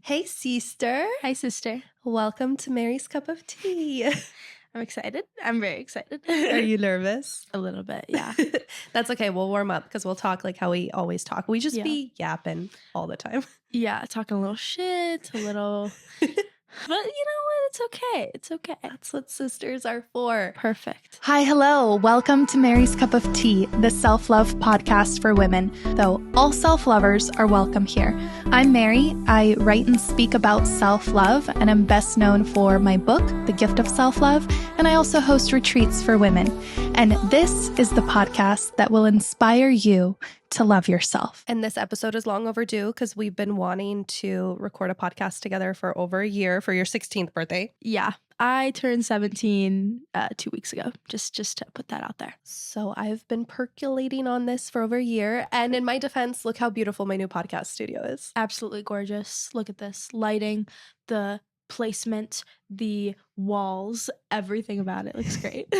Hey, sister. Hi, sister. Welcome to Mary's Cup of Tea. I'm excited. I'm very excited. Are you nervous? A little bit, yeah. That's okay. We'll warm up because we'll talk like how we always talk. We just Yeah. be yapping all the time. Yeah, talking a little shit, a little... But you know what? It's okay. It's okay. That's what sisters are for. Perfect. Hi, hello. Welcome to Mary's Cup of Tea, the self-love podcast for women, though all self-lovers are welcome here. I'm Mary. I write and speak about self-love, and I'm best known for my book, The Gift of Self-Love, and I also host retreats for women. And this is the podcast that will inspire you to love yourself. And this episode is long overdue because we've been wanting to record a podcast together for over a year for your 16th birthday. Yeah, I turned 17 2 weeks ago, just to put that out there. So I've been percolating on this for over a year. And in my defense, look how beautiful my new podcast studio is. Absolutely gorgeous. Look at this lighting, the placement, the walls, everything about it looks great.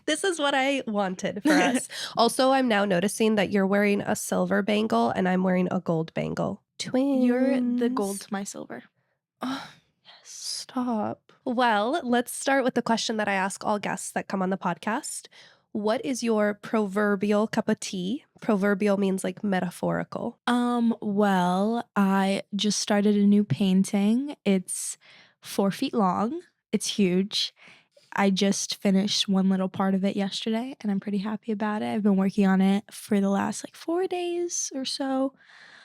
This is what I wanted for us. Also, I'm now noticing that you're wearing a silver bangle and I'm wearing a gold bangle. Twins. You're the gold to my silver. Oh, yes. Stop. Well, let's start with the question that I ask all guests that come on the podcast. What is your proverbial cup of tea? Proverbial means like metaphorical. Well, I just started a new painting. It's 4 feet long. It's huge. I just finished one little part of it yesterday and I'm pretty happy about it. I've been working on it for the last 4 days or so.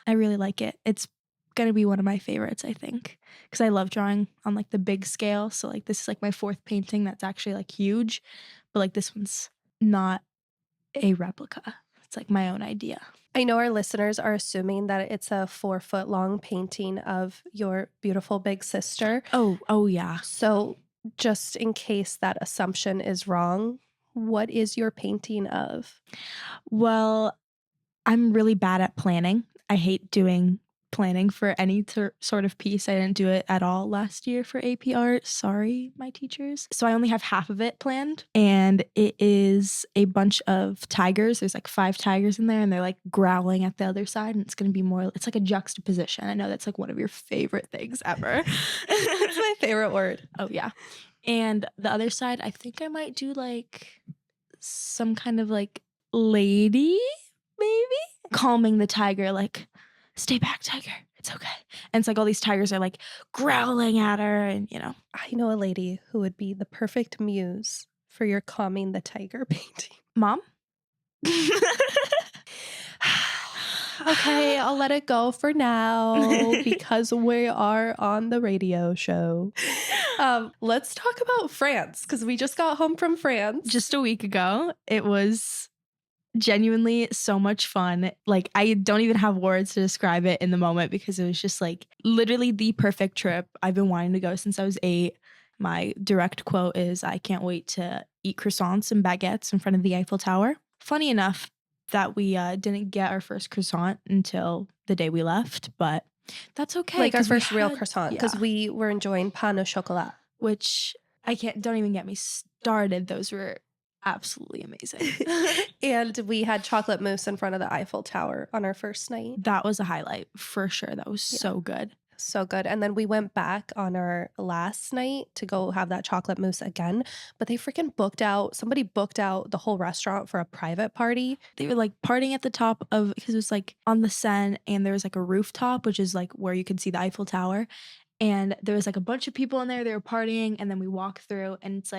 I really like it. It's gonna be one of my favorites, I think, because I love drawing on the big scale. So this is my 4th painting that's actually huge, but this one's not a replica. It's my own idea. I know our listeners are assuming that it's a 4-foot long painting of your beautiful big sister. Oh yeah. So just in case that assumption is wrong, what is your painting of? Well, I'm really bad at planning. I hate doing planning for any sort of piece. I didn't do it at all last year for AP Art. Sorry, my teachers. So I only have half of it planned, and it is a bunch of tigers. There's 5 tigers in there, and they're growling at the other side, and it's going to be more, it's a juxtaposition. I know that's one of your favorite things ever. It's my favorite word. Oh, yeah. And the other side, I think I might do some kind of lady, maybe? Calming the tiger, stay back, tiger. It's okay. And it's all these tigers are growling at her, and I know a lady who would be the perfect muse for your calming the tiger painting. Mom? Okay, I'll let it go for now because we are on the radio show. Let's talk about France because we just got home from France. Just a week ago. It was genuinely so much fun. I don't even have words to describe it in the moment because it was just literally the perfect trip. I've been wanting to go since I was 8. My direct quote is, I can't wait to eat croissants and baguettes in front of the Eiffel Tower. Funny enough that we didn't get our first croissant until the day we left, but that's okay. Our first real croissant because we were enjoying pain au chocolat. Which don't even get me started. Those were absolutely amazing. And we had chocolate mousse in front of the Eiffel Tower on our first night. That was a highlight for sure. That was so good. So good. And then we went back on our last night to go have that chocolate mousse again. But they freaking somebody booked out the whole restaurant for a private party. They were partying at the top of, because it was on the Seine, and there was a rooftop, which is where you could see the Eiffel Tower. And there was a bunch of people in there. They were partying, and then we walk through, and it's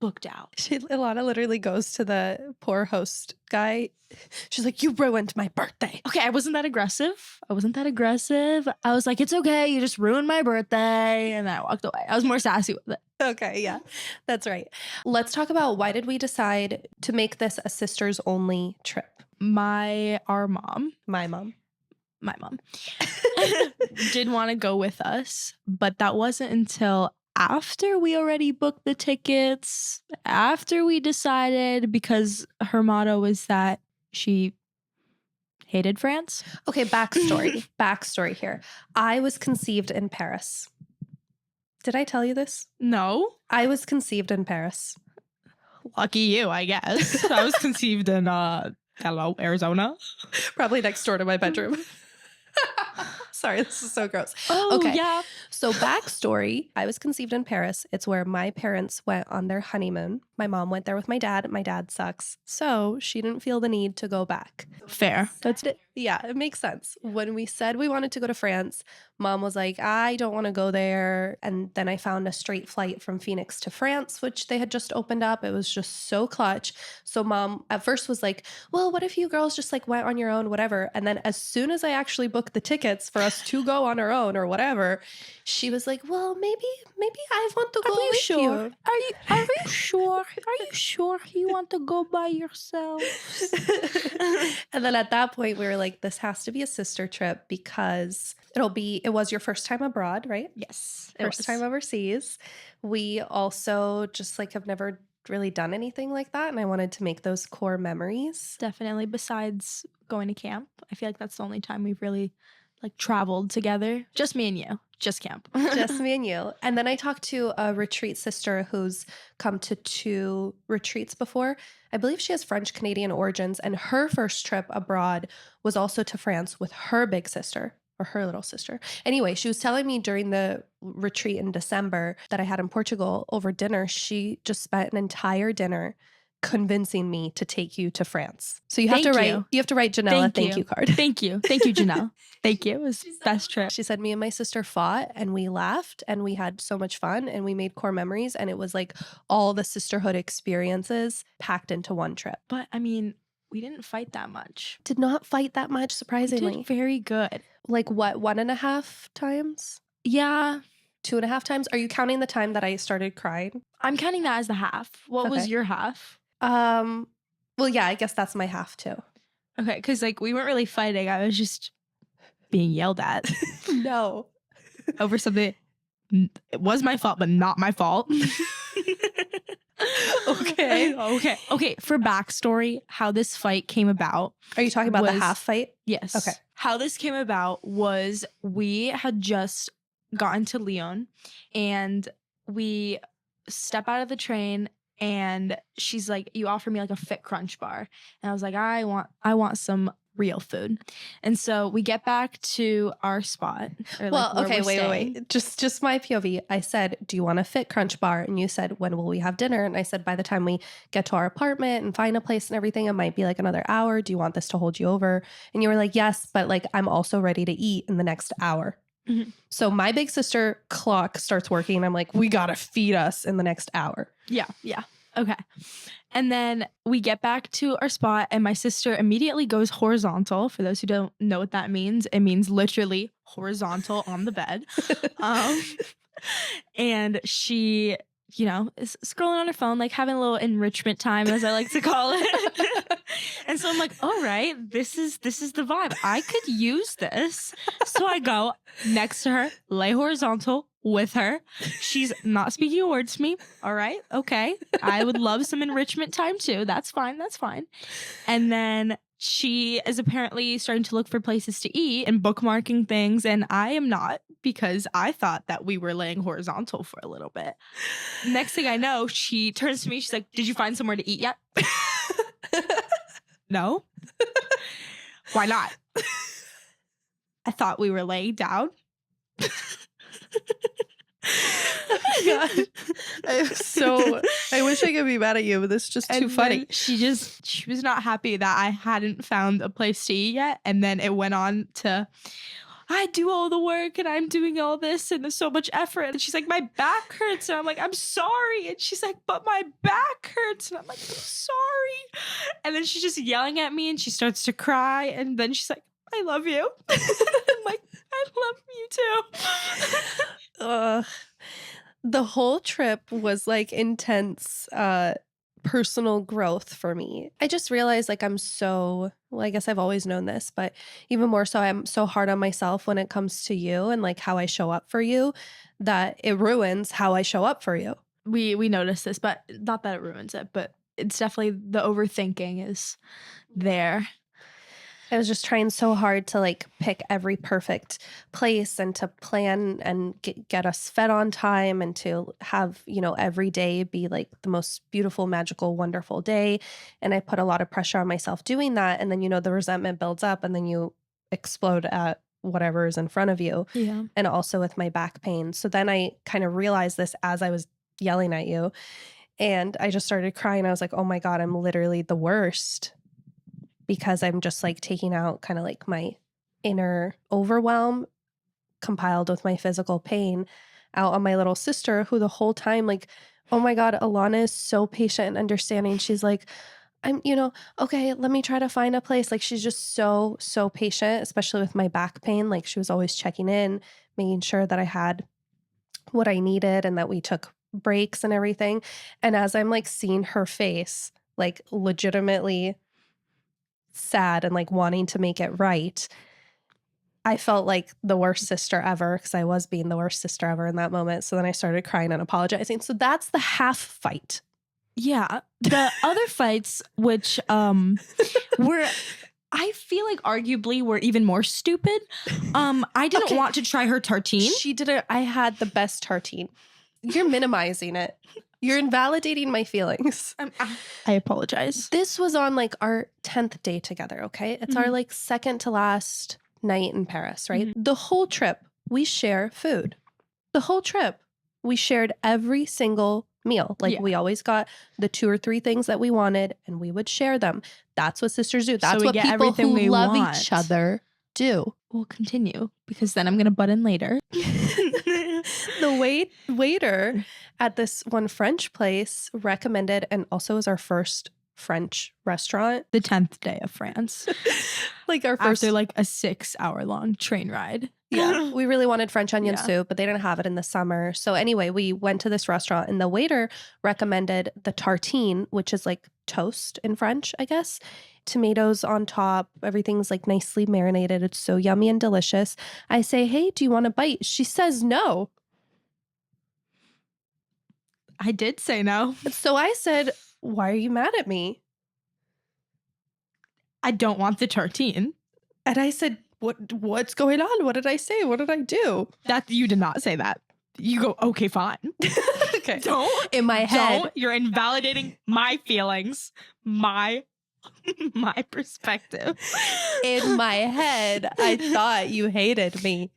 booked out. Ilana literally goes to the poor host guy. She's like, you ruined my birthday. Okay, I wasn't that aggressive. I was like, it's okay. You just ruined my birthday. And then I walked away. I was more sassy with it. Okay, yeah, that's right. Let's talk about why did we decide to make this a sisters only trip? My mom did want to go with us, but that wasn't until after we already booked the tickets, after we decided, because her motto was that she hated France. Okay, backstory here. I was conceived in Paris. Did I tell you this? No. I was conceived in Paris. Lucky you, I guess. I was conceived in Arizona. Probably next door to my bedroom. Sorry, this is so gross. Oh, Okay. yeah. So backstory, I was conceived in Paris. It's where my parents went on their honeymoon. My mom went there with my dad. My dad sucks. So she didn't feel the need to go back. Fair. Yeah, it makes sense. When we said we wanted to go to France, mom was like, I don't want to go there. And then I found a straight flight from Phoenix to France, which they had just opened up. It was just so clutch. So mom at first was like, well, what if you girls just like went on your own, whatever. And then as soon as I actually booked the tickets for us to go on our own or whatever, she was like, well, maybe I want to go with you. Are you sure? Are you sure you want to go by yourself? And then at that point, we were like, this has to be a sister trip because it was your first time abroad, right? Yes. First time overseas. We also just like have never really done anything like that. And I wanted to make those core memories. Definitely. Besides going to camp, I feel like that's the only time we've really like traveled together. Just me and you. Just camp. Just me and you. And then I talked to a retreat sister who's come to 2 retreats before. I believe she has French Canadian origins, and her first trip abroad was also to France with her big sister or her little sister. Anyway, she was telling me during the retreat in December that I had in Portugal over dinner, she just spent an entire dinner convincing me to take you to France. So you have to write Janelle a thank you card. Thank you, Janelle. Thank you. It was best trip. She said me and my sister fought and we laughed and we had so much fun and we made core memories, and it was like all the sisterhood experiences packed into one trip. But I mean, we didn't fight that much. Did not fight that much, We surprisingly. did very good. Like what, 1.5 times? Yeah. 2.5 times? Are you counting the time that I started crying? I'm counting that as the half. What was Okay. your half? Well, yeah, I guess that's my half too. Okay, because like we weren't really fighting. I was just being yelled at No. over something. It was my fault, but not my fault. Okay. Okay. For backstory, how this fight came about. Are you talking about the half fight? Yes. Okay. How this came about was we had just gotten to Lyon and we step out of the train and she's like, you offer me like a Fit Crunch bar. And I was like, I want some real food. And so we get back to our spot. Well, okay, wait. Just my POV. I said, do you want a Fit Crunch bar? And you said, when will we have dinner? And I said, by the time we get to our apartment and find a place and everything, it might be like another hour. Do you want this to hold you over? And you were like, yes, but like I'm also ready to eat in the next hour. Mm-hmm. So my big sister clock starts working. I'm like, we got to feed us in the next hour. Yeah. Okay. And then we get back to our spot and my sister immediately goes horizontal. For those who don't know what that means, it means literally horizontal on the bed. And she, is scrolling on her phone, like having a little enrichment time, as I like to call it. And so I'm like, all right, this is the vibe. I could use this. So I go next to her, lay horizontal with her. She's not speaking a word to me. All right. Okay. I would love some enrichment time too. That's fine. And then she is apparently starting to look for places to eat and bookmarking things. And I am not, because I thought that we were laying horizontal for a little bit. Next thing I know, she turns to me. She's like, did you find somewhere to eat yet? No. Why not? I thought we were laying down. Oh my God. I wish I could be mad at you, but this is just too funny. She was not happy that I hadn't found a place to eat yet. And then it went on to, I do all the work and I'm doing all this and there's so much effort. And she's like, my back hurts. And I'm like, I'm sorry. And she's like, but my back hurts. And I'm like, I'm sorry. And then she's just yelling at me and she starts to cry. And then she's like, I love you. I'm like, I love you too. The whole trip was like intense personal growth for me. I just realized like I guess I've always known this, but even more so, I'm so hard on myself when it comes to you and like how I show up for you that it ruins how I show up for you. We noticed this, but not that it ruins it, but it's definitely the overthinking is there. I was just trying so hard to like pick every perfect place and to plan and get us fed on time and to have, every day be like the most beautiful, magical, wonderful day. And I put a lot of pressure on myself doing that. And then, the resentment builds up and then you explode at whatever is in front of you. Yeah. And also with my back pain. So then I kind of realized this as I was yelling at you. And I just started crying. I was like, oh my God, I'm literally the worst, because I'm just like taking out kind of like my inner overwhelm compiled with my physical pain out on my little sister, who the whole time, like, oh my God, Alana is so patient and understanding. She's like, okay, let me try to find a place. Like, she's just so, so patient, especially with my back pain. Like, she was always checking in, making sure that I had what I needed and that we took breaks and everything. And as I'm like seeing her face, like legitimately sad and like wanting to make it right, I felt like the worst sister ever, because I was being the worst sister ever in that moment. So then I started crying and apologizing. So that's the half fight. Yeah. The other fights, which were, I feel like arguably were even more stupid. I didn't want to try her tartine. She didn't. I had the best tartine. You're minimizing it. You're invalidating my feelings. I apologize. This was on like our 10th day together, okay? It's our like second to last night in Paris, right? The whole trip, we share food. The whole trip, we shared every single meal. Like we always got the 2 or 3 things that we wanted and we would share them. That's what sisters do. That's So what people who love each other do. We'll continue, because then I'm going to butt in later. The waiter at this one French place recommended, and also was our first French restaurant. The 10th day of France. Like our first. After like a 6-hour-long train ride. Yeah. We really wanted French onion soup, but they didn't have it in the summer. So anyway, we went to this restaurant and the waiter recommended the tartine, which is like toast in French, I guess. Tomatoes on top. Everything's like nicely marinated. It's so yummy and delicious. I say, hey, do you want a bite? She says no. I did say no. So I said, why are you mad at me? I don't want the tartine. And I said, what's going on? What did I say? What did I do? That you did not say that. You go, okay, fine. Okay. Don't. In my head. Don't. You're invalidating my feelings, my perspective. In my head, I thought you hated me.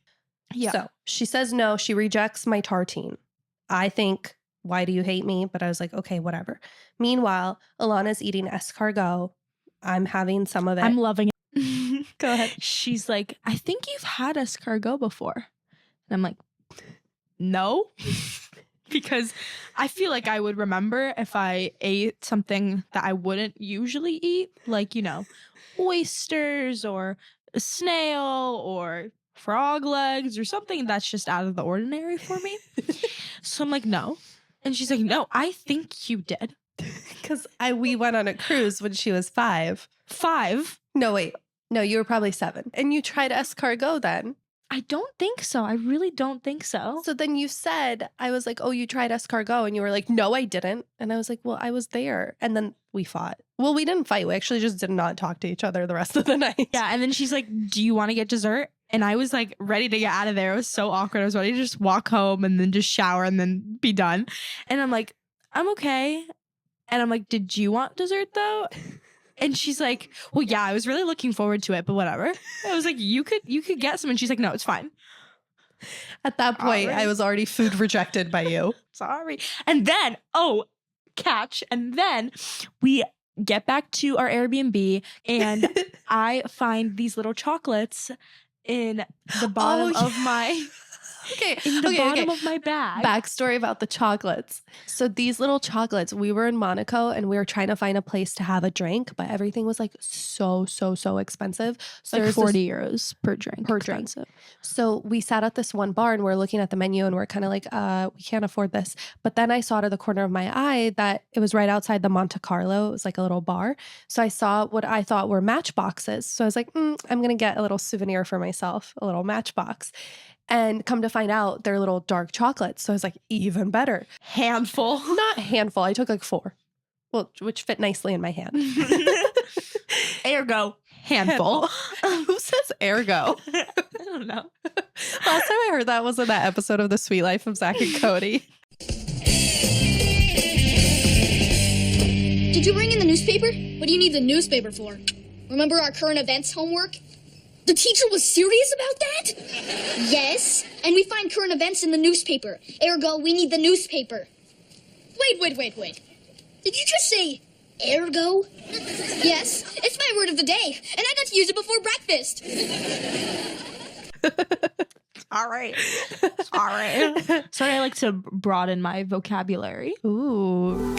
Yeah. So she says no. She rejects my tartine. I think, why do you hate me? But I was like, okay, whatever. Meanwhile, Alana's eating escargot. I'm having some of it. I'm loving it. Go ahead. She's like, I think you've had escargot before. And I'm like, no. Because I feel like I would remember if I ate something that I wouldn't usually eat, like, oysters or a snail or frog legs or something that's just out of the ordinary for me. So I'm like, no. And she's like, no, I think you did. Because we went on a cruise when she was 5. 5? No, wait. No, you were probably 7. And you tried escargot then. I don't think so. I really don't think so. So then you said, I was like, oh, you tried escargot. And you were like, no, I didn't. And I was like, well, I was there. And then we fought. Well, we didn't fight. We actually just did not talk to each other the rest of the night. Yeah. And then she's like, do you want to get dessert? And I was like ready to get out of there. It was so awkward. I was ready to just walk home and then just shower and then be done. And I'm like, I'm okay. And I'm like, did you want dessert though? And she's like, well, yeah, I was really looking forward to it, but whatever. I was like, you could get some. And she's like, no, it's fine. At that point, I was already food rejected by you. Sorry. And then, catch. And then we get back to our Airbnb and I find these little chocolates in the bottom of my... bottom of my bag. Backstory about the chocolates. So these little chocolates, we were in Monaco and we were trying to find a place to have a drink, but everything was like so expensive. So like 40 euros per drink. Per drink. So we sat at this one bar and we're looking at the menu and we're kind of like, we can't afford this. But then I saw to the corner of my eye that it was right outside the Monte Carlo. It was like a little bar. So I saw what I thought were matchboxes. So I was like, I'm going to get a little souvenir for myself, a little matchbox. And come to find out, they're little dark chocolates. So I was like, even better. Handful. Not handful. I took like 4. Well, which fit nicely in my hand. Ergo, handful. Who says ergo? I don't know. Last time I heard that was in that episode of The Sweet Life of Zach and Cody. Did you bring in the newspaper? What do you need the newspaper for? Remember our current events homework? The teacher was serious about that? Yes, and we find current events in the newspaper. Ergo, we need the newspaper. Wait. Did you just say ergo? Yes, it's my word of the day, and I got to use it before breakfast. All right. Sorry, I like to broaden my vocabulary. Ooh.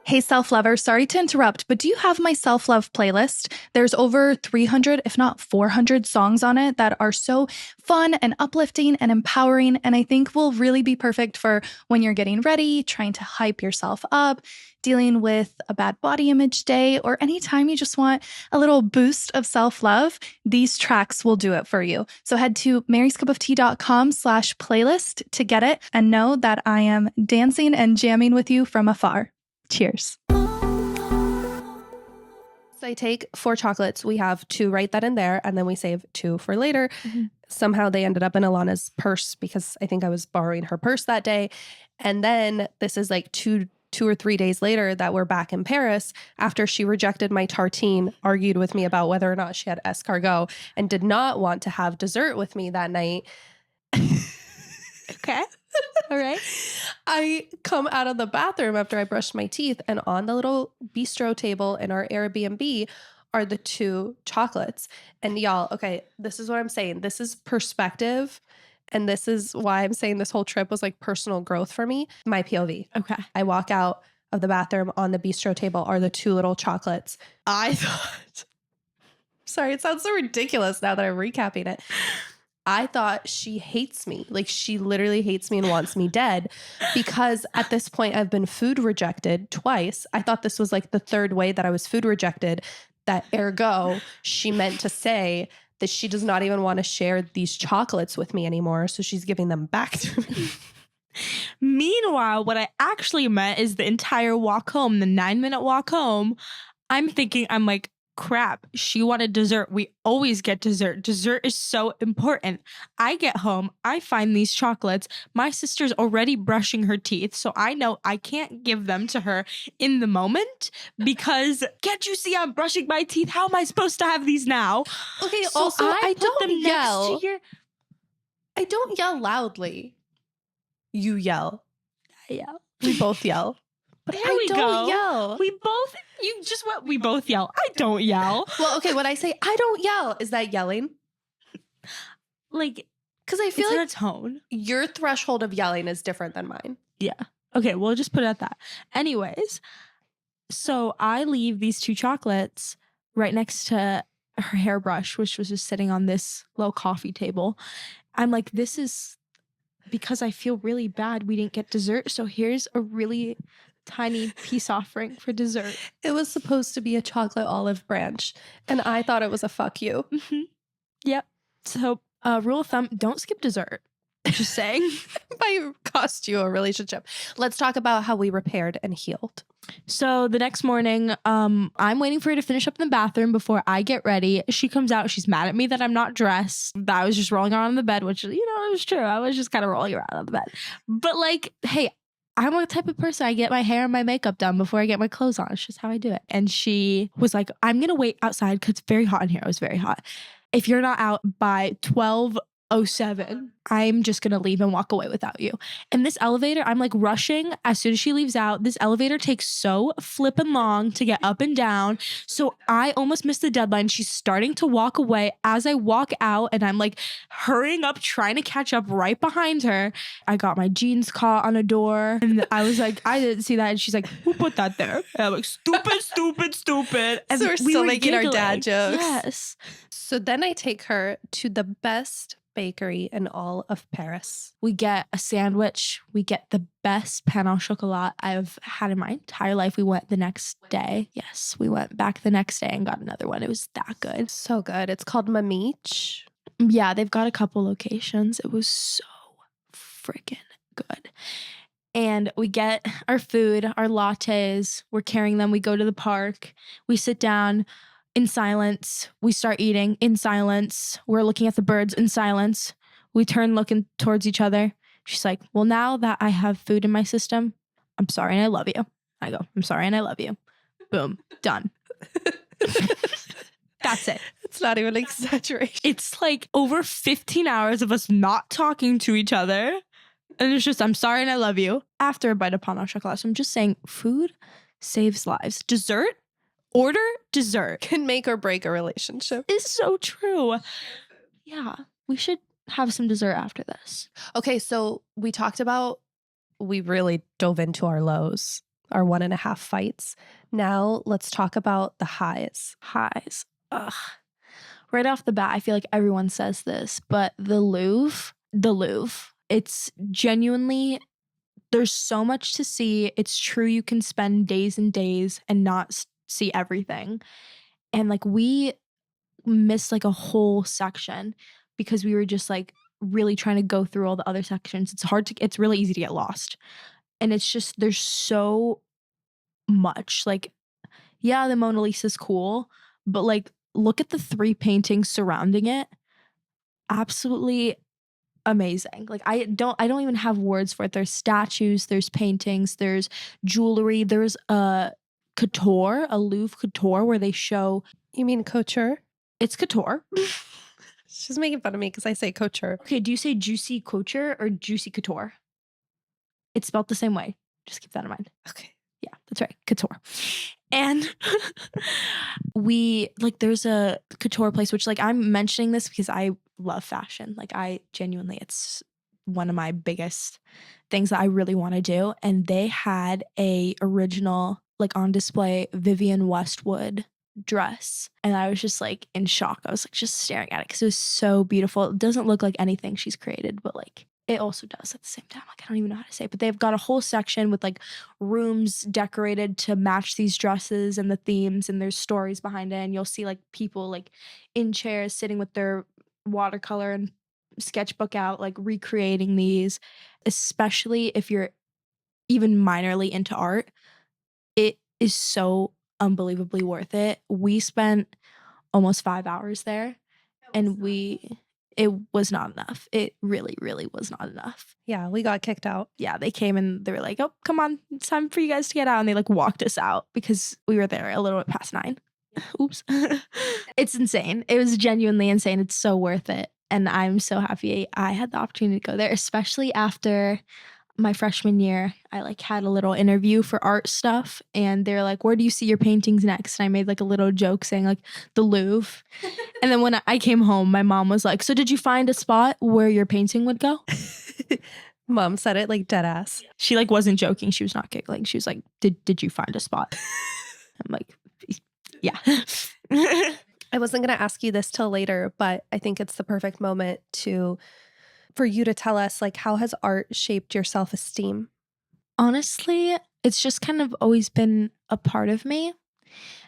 Hey, self-lover, sorry to interrupt, but do you have my self-love playlist? There's over 300, if not 400 songs on it that are so fun and uplifting and empowering, and I think will really be perfect for when you're getting ready, trying to hype yourself up, dealing with a bad body image day, or anytime you just want a little boost of self-love. These tracks will do it for you. So head to maryscupoftea.com/playlist to get it, and know that I am dancing and jamming with you from afar. Cheers. So I take 4 chocolates. We have 2 right then and there, and then we save 2 for later. Mhm. Somehow they ended up in Alana's purse because I think I was borrowing her purse that day. And then this is like two or 3 days later that we're back in Paris after she rejected my tartine, argued with me about whether or not she had escargot, and did not want to have dessert with me that night. Okay. All right. I come out of the bathroom after I brushed my teeth, and on the little bistro table in our Airbnb are the 2 chocolates. And y'all, okay, this is what I'm saying. This is perspective. And this is why I'm saying this whole trip was like personal growth for me. My POV. Okay. I walk out of the bathroom, on the bistro table are the 2 little chocolates. I thought, sorry, it sounds so ridiculous now that I'm recapping it. I thought she hates me. Like, she literally hates me and wants me dead, because at this point I've been food rejected twice. I thought this was like the 3rd way that I was food rejected, that ergo she meant to say that she does not even want to share these chocolates with me anymore. So she's giving them back to me. Meanwhile, what I actually meant is the entire walk home, the 9-minute walk home. I'm like, crap, she wanted dessert. We always get dessert. Dessert is so important. I get home, I find these chocolates. My sister's already brushing her teeth, so I know I can't give them to her in the moment because can't you see I'm brushing my teeth? How am I supposed to have these now? Okay, So also, I put don't them next yell. to your- I don't yell loudly. You yell. I yell. We both yell. But There I we don't go. yell. We both yell. I don't yell. Well, okay, when I say I don't yell, is that yelling? Like, Because I feel it's like a tone. your threshold of yelling is different than mine. Yeah. Okay, we'll just put it at that. Anyways, so I leave these 2 chocolates right next to her hairbrush, which was just sitting on this little coffee table. I'm like, this is because I feel really bad we didn't get dessert. So here's a really tiny peace offering for dessert. It was supposed to be a chocolate olive branch, and I thought it was a fuck you. Mm-hmm. Yep. So rule of thumb, don't skip dessert. Just saying. Might cost you a relationship. Let's talk about how we repaired and healed. So the next morning, I'm waiting for her to finish up in the bathroom before I get ready. She comes out. She's mad at me that I'm not dressed. That I was just rolling around on the bed, which, it was true. I was just kind of rolling around on the bed. But like, hey, I'm a type of person. I get my hair and my makeup done before I get my clothes on. It's just how I do it. And she was like, I'm going to wait outside because it's very hot in here. It was very hot. If you're not out by 12:07, I'm just gonna leave and walk away without you. And this elevator, I'm like rushing as soon as she leaves out. This elevator takes so flippin' long to get up and down. So I almost missed the deadline. She's starting to walk away as I walk out, and I'm like hurrying up, trying to catch up right behind her. I got my jeans caught on a door, and I was like, I didn't see that. And she's like, who put that there? And I'm like, stupid. And So we're still were making our dad giggling. jokes. Yes. So then I take her to the best bakery in all of Paris. We get a sandwich. We get the best pain au chocolat I've had in my entire life. We went the next day. Yes, we went back the next day and got another one. It was that good. So good. It's called Mamich. Yeah, they've got a couple locations. It was so freaking good. And we get our food, our lattes. We're carrying them. We go to the park. We sit down in silence. We start eating in silence. We're looking at the birds in silence. We turn looking towards each other. She's like, well, now that I have food in my system, I'm sorry and I love you. I go, I'm sorry and I love you. Boom. Done. That's it. It's not even an exaggeration. It's like over 15 hours of us not talking to each other. And it's just, I'm sorry and I love you. After a bite of pain au chocolat. So I'm just saying, food saves lives. Dessert, order dessert. Can make or break a relationship. Is so true. Yeah, we should have some dessert after this. Okay, so we talked about, we really dove into our lows, our 1.5 fights. Now let's talk about the highs. Highs. Ugh. Right off the bat, I feel like everyone says this, but the Louvre, it's genuinely, there's so much to see. It's true you can spend days and days and not see everything. And like we missed like a whole section because we were just like really trying to go through all the other sections. It's really easy to get lost. And it's just, there's so much. Like, yeah, the Mona Lisa's cool, but like look at the 3 paintings surrounding it. Absolutely amazing. Like I don't even have words for it. There's statues, there's paintings, there's jewelry, there's a Louvre couture where they show. You mean couture? It's couture. She's making fun of me because I say couture. Okay, do you say juicy couture or juicy couture? It's spelled the same way. Just keep that in mind. Okay. Yeah, that's right. Couture. And there's a couture place, which like I'm mentioning this because I love fashion. Like I genuinely, it's one of my biggest things that I really want to do. And they had a original, like on display, Vivienne Westwood dress. And I was just like in shock. I was like just staring at it because it was so beautiful. It doesn't look like anything she's created, but like it also does at the same time. Like I don't even know how to say it, but they've got a whole section with like rooms decorated to match these dresses and the themes, and there's stories behind it. And you'll see like people like in chairs sitting with their watercolor and sketchbook out, like recreating these, especially if you're even minorly into art. It is so unbelievably worth it. We spent almost 5 hours there and it was not enough. It really, really was not enough. Yeah, we got kicked out. Yeah, they came and they were like, oh, come on, it's time for you guys to get out. And they like walked us out because we were there a little bit past 9. Oops. It's insane. It was genuinely insane. It's so worth it. And I'm so happy I had the opportunity to go there, especially after my freshman year. I like had a little interview for art stuff and they're like, where do you see your paintings next? And I made like a little joke saying like the Louvre. And then when I came home, my mom was like, so did you find a spot where your painting would go? Mom said it like dead ass. She like wasn't joking. She was not giggling. She was like, did you find a spot? I'm like, yeah. I wasn't going to ask you this till later, but I think it's the perfect moment for you to tell us, like, how has art shaped your self-esteem? Honestly, it's just kind of always been a part of me.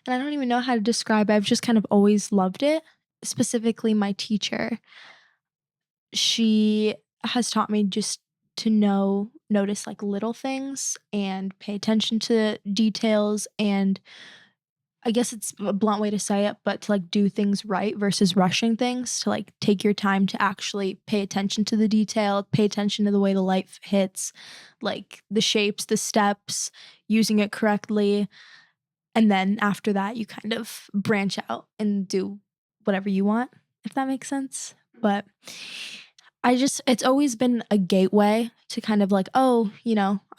And I don't even know how to describe it. I've just kind of always loved it. Specifically, my teacher. She has taught me just to notice like little things and pay attention to details, and I guess it's a blunt way to say it, but to like do things right versus rushing things, to like take your time to actually pay attention to the detail, pay attention to the way the light hits, like the shapes, the steps, using it correctly. And then after that, you kind of branch out and do whatever you want, if that makes sense. But it's always been a gateway to kind of like, oh,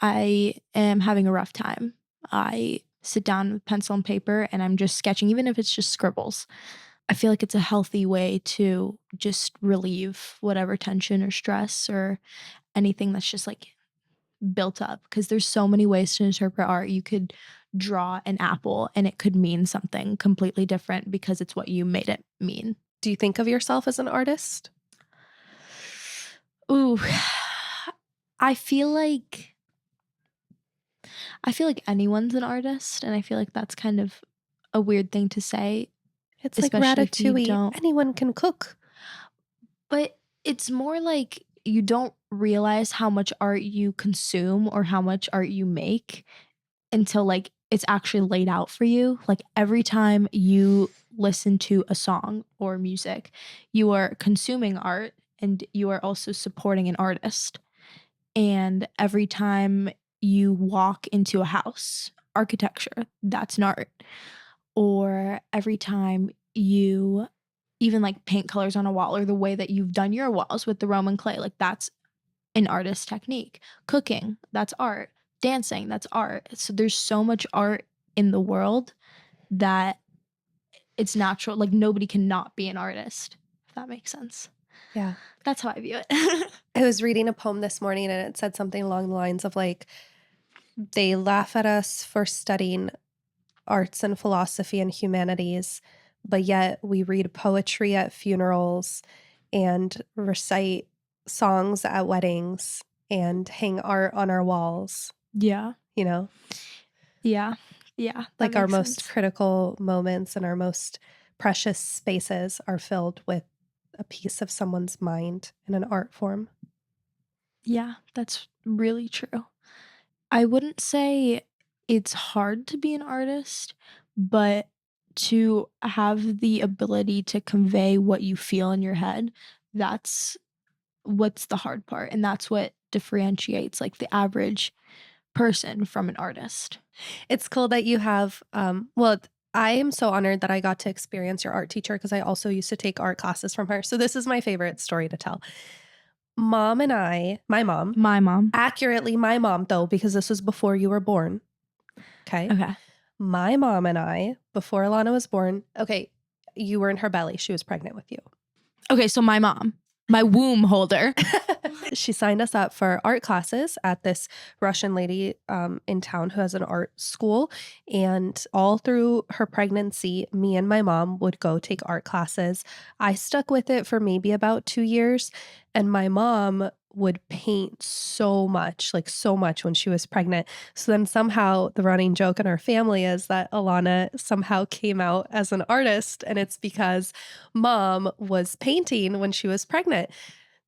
I am having a rough time. I sit down with pencil and paper and I'm just sketching, even if it's just scribbles. I feel like it's a healthy way to just relieve whatever tension or stress or anything that's just like built up, because there's so many ways to interpret art. You could draw an apple and it could mean something completely different because it's what you made it mean. Do you think of yourself as an artist? Ooh, I feel like anyone's an artist, and I feel like that's kind of a weird thing to say. It's like Ratatouille. Anyone can cook. But it's more like you don't realize how much art you consume or how much art you make until like it's actually laid out for you. Like every time you listen to a song or music, you are consuming art and you are also supporting an artist. And every time you walk into a house, architecture, that's an art. Or every time you even like paint colors on a wall, or the way that you've done your walls with the Roman clay. Like that's an artist technique. Cooking, that's art. Dancing, that's art. So there's so much art in the world that it's natural. Like nobody can not be an artist, if that makes sense. Yeah. That's how I view it. I was reading a poem this morning and it said something along the lines of like, they laugh at us for studying arts and philosophy and humanities, but yet we read poetry at funerals and recite songs at weddings and hang art on our walls, Yeah. you know? Yeah. Yeah. Like our most sense. critical moments and our most precious spaces are filled with a piece of someone's mind in an art form. Yeah, that's really true. I wouldn't say it's hard to be an artist, but to have the ability to convey what you feel in your head, that's what's the hard part. And that's what differentiates like the average person from an artist. It's cool that you have, well, I am so honored that I got to experience your art teacher because I also used to take art classes from her. So this is my favorite story to tell. My mom, accurately my mom though, because this was before you were born. Okay. Okay. My mom and I, before Alana was born, okay, you were in her belly. She was pregnant with you. Okay, so my mom, my womb holder. She signed us up for art classes at this Russian lady in town who has an art school. And all through her pregnancy, me and my mom would go take art classes. I stuck with it for maybe about 2 years. And my mom would paint so much when she was pregnant. So then somehow the running joke in our family is that Alana somehow came out as an artist. And it's because mom was painting when she was pregnant.